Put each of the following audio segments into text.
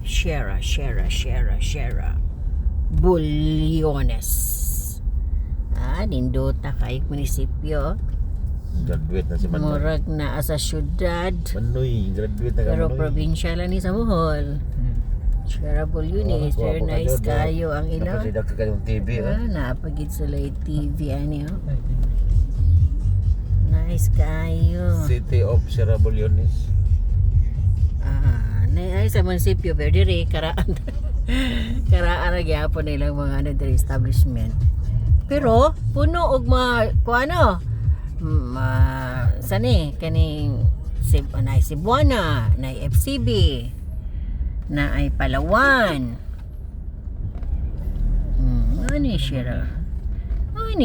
Shera Bulyones. Nindota kay munisipyo. Graduate na si Manoy. Murag na sa syudad. Manoy, graduate na ka Pero Manoy. probinsya lang ni sa Bohol. Shera Bulyones. Very nice kayo ang ilang. Napasidak ka kayong TV. Napagid sila yung TV ano. Nice kayo. City of Sierra Bulyones. Ay sa munisipyo pero dire karaan ra gyapon nilang mga dire establishment. Pero puno og mga kuano sani kaning na Cebuana, na FCB, na ay Palawan. Ani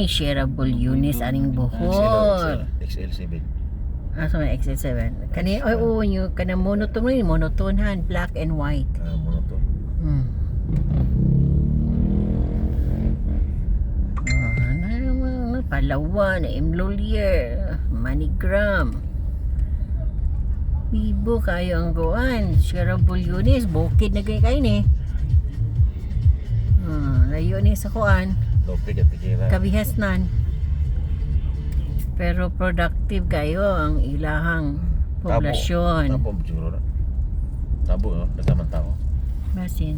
Shera Bulyones aning Bohol. XL7. So may XL7. Kani nyo kana monotonhan black and white. Monoton. Palawan, Imlolier, Manigram. Bibo kayo ang goan. Shera Bulyones, bukid na kayo ni. Layo ni sa kuan. Lopig at Tikira. Kabihasnan. Pero productive kayo ang ilahang poblasyon. Tabo siguro na. Tabo, no? Nagkaman tao. Basin.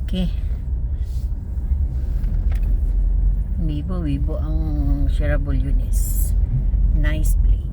Okay. Bibo ang Shera Bulyones. Nice place.